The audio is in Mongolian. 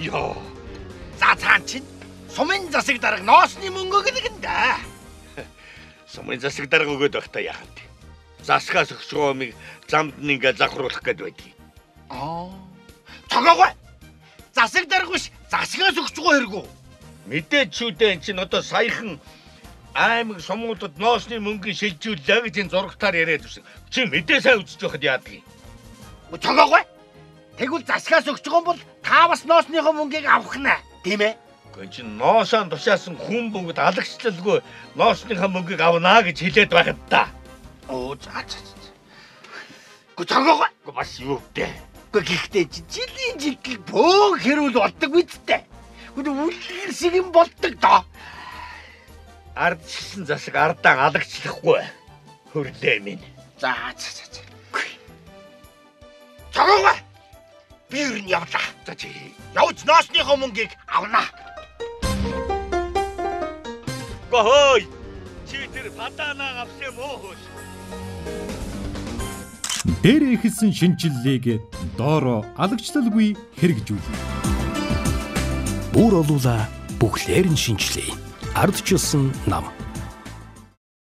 Йоо. За цаан чинь сумын засаг дарга ноосны мөнгө өгнө да. Сумын засаг дарга өгөөд байх та яах вэ? Засгаас өгч гоомыг замд ингээ завхруулах гээд байдгийг. Цогоогой. Засаг дарга биш, засгаас өгч гоо хэрэггүй. Мэдээж шүү дээ, энэ чинь одоо саяхан аймаг сумуудад ноосны мөнгөний шилжүүллээ гэж энэ зурагтаар яриад байсан. Чи мэдээ сайн үзэж байхад яадаг юм? Цогоогой. Тэгвэл засгаас өгч байгаа бол та бас ноосныхоо мөнгийг авах нэ, тийм ээ? Гүн чи ноосоо тушаасан хүн бүгд алагчлалгүй ноосныхоо мөнгийг авнаа гэж хэлээд байхад та. Оо за. Гү цогоогой. Гү бас юу вэ? Гү гэхдээ жилийн жилиг бөөн хэрүүл болдог үсттэй. Гү үлгэр шиг юм болдог доо. Ардчилсан засаг ардаа алагчлахгүй. Хөрлөө минь. За. Цогоогой. Би юу н явлаа. За чи явж ноосныхоо мөнгийг авнаа. Гохой. Чи тэр бадаанаа авсан муу хөөс. Дээр ихсэн шинжиллийг доороо алагчлалгүй хэрэгжүүлнэ. Бүр олуула бүхлээр нь шинжлэе. Ардчилсан нам.